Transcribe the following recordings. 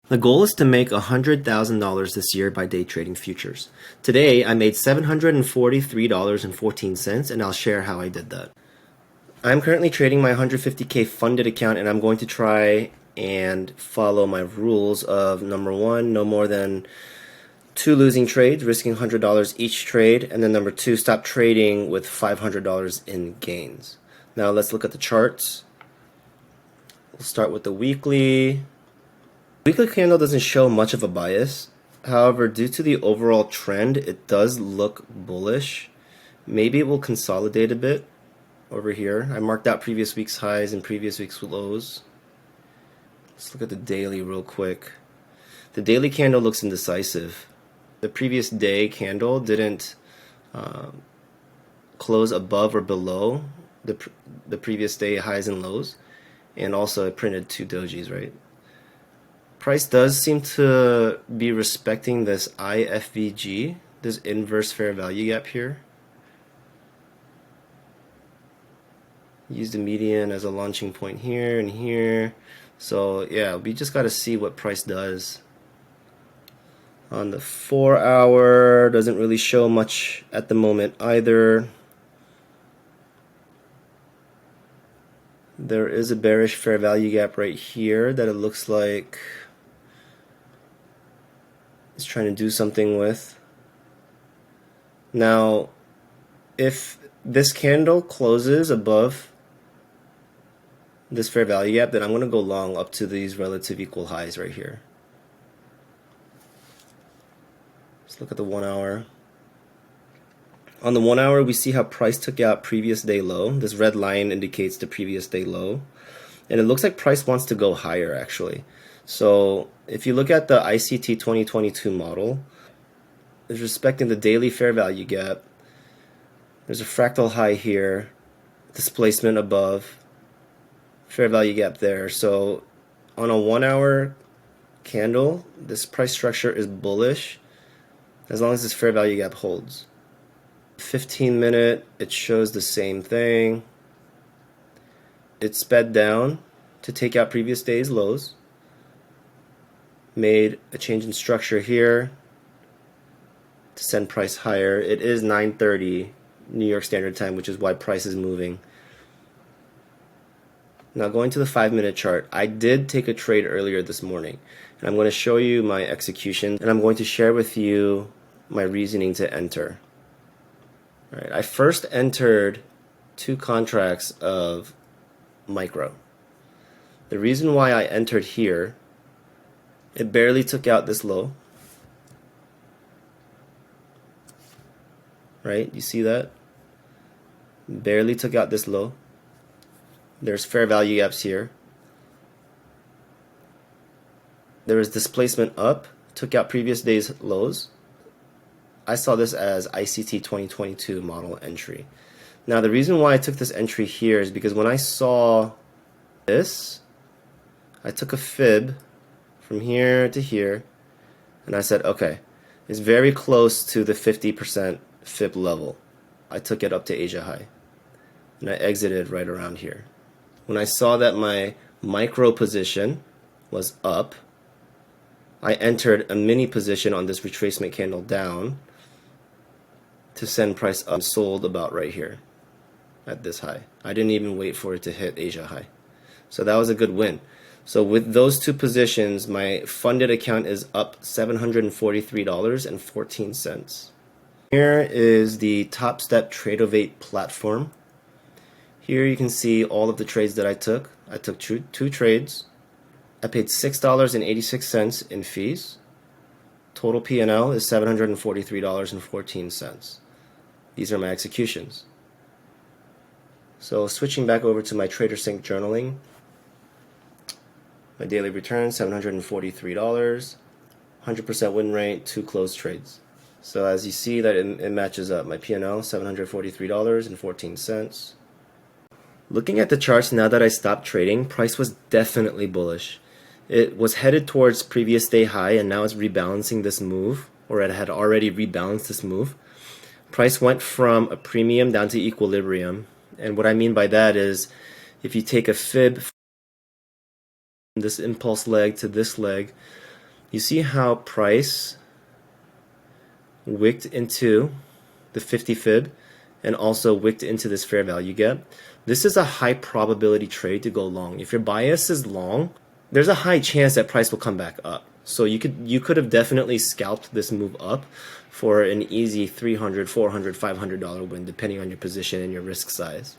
The goal is to make $100,000 this year by day trading futures. Today, I made $743.14, and I'll share how I did that. I'm currently trading my 150K funded account, and I'm going to try and follow my rules of number one, no more than 2 losing trades, risking $100 each trade, and then number 2, stop trading with $500 in gains. Now let's look at the charts. We'll start with the weekly. Weekly candle doesn't show much of a bias. However, due to the overall trend, it does look bullish. Maybe it will consolidate a bit over here. I marked out previous week's highs and previous week's lows. Let's look at the daily real quick. The daily candle looks indecisive. The previous day candle didn't close above or below the previous day highs and lows, and also it printed 2 dojis, right? Price does seem to be respecting this IFVG, this inverse fair value gap here. Use the median as a launching point here and here. So yeah, we just got to see what price does. On the 4-hour, doesn't really show much at the moment either. There is a bearish fair value gap right here that it looks like it's trying to do something with. Now, if this candle closes above this fair value gap, then I'm going to go long up to these relative equal highs right here. Let's look at the 1-hour. On the 1-hour, we see how price took out previous day low. This red line indicates the previous day low. And it looks like price wants to go higher, actually. So if you look at the ICT 2022 model, it's respecting the daily fair value gap. There's a fractal high here, displacement above, fair value gap there. So on a 1-hour candle, this price structure is bullish as long as this fair value gap holds. 15-minute, it shows the same thing. It sped down to take out previous day's lows. Made a change in structure here to send price higher. It is 9:30 New York Standard Time, which is why price is moving. Now going to the 5-minute chart, I did take a trade earlier this morning, and I'm going to show you my execution, and I'm going to share with you my reasoning to enter. All right, I first entered 2 contracts of micro. The reason why I entered here, it barely took out this low. Right? You see that? Barely took out this low. There's fair value gaps here. There was displacement up, took out previous day's lows. I saw this as ICT 2022 model entry. Now the reason why I took this entry here is because when I saw this, I took a fib from here to here, and I said, okay, it's very close to the 50% fib level. I took it up to Asia high, and I exited right around here. When I saw that my micro position was up, I entered a mini position on this retracement candle down to send price up, sold about right here at this high. I didn't even wait for it to hit Asia high. So that was a good win. So with those 2 positions, my funded account is up $743.14. Here is the Top Step Tradeovate platform. Here you can see all of the trades that I took. I took 2 trades. I paid $6.86 in fees. Total P&L is $743.14. These are my executions. So switching back over to my TraderSync journaling, my daily return, $743, 100% win rate, 2 closed trades. So as you see that it matches up. My P&L, $743.14. Looking at the charts now that I stopped trading, price was definitely bullish. It was headed towards previous day high, and now it's rebalancing this move, or it had already rebalanced this move. Price went from a premium down to equilibrium. And what I mean by that is if you take a fib from this impulse leg to this leg, You see how price wicked into the 50 fib and also wicked into this fair value gap. This is a high probability trade to go long. If your bias is long, there's a high chance that price will come back up. So you could have definitely scalped this move up for an easy $300, $400, $500 win, depending on your position and your risk size.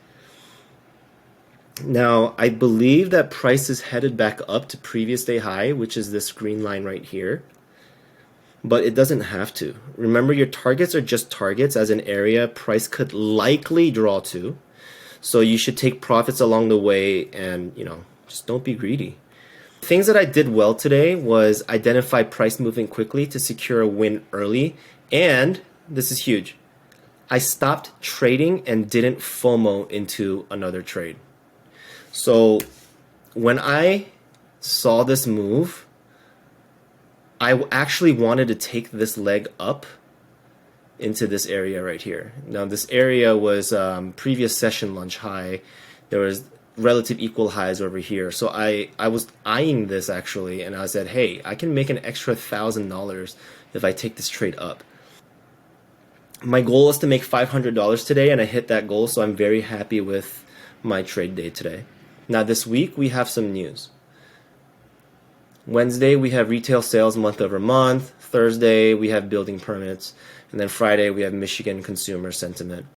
Now, I believe that price is headed back up to previous day high, which is this green line right here. But it doesn't have to. Remember, your targets are just targets as an area price could likely draw to. So you should take profits along the way and, just don't be greedy. Things that I did well today was identify price moving quickly to secure a win early. And this is huge. I stopped trading and didn't FOMO into another trade. So when I saw this move, I actually wanted to take this leg up into this area right here. Now this area was previous session lunch high. There was relative equal highs over here. So I was eyeing this actually, and I said, hey, I can make an extra $1,000 if I take this trade up. My goal is to make $500 today, and I hit that goal, so I'm very happy with my trade day today. Now this week we have some news. Wednesday we have retail sales month over month. Thursday we have building permits. And then Friday we have Michigan consumer sentiment.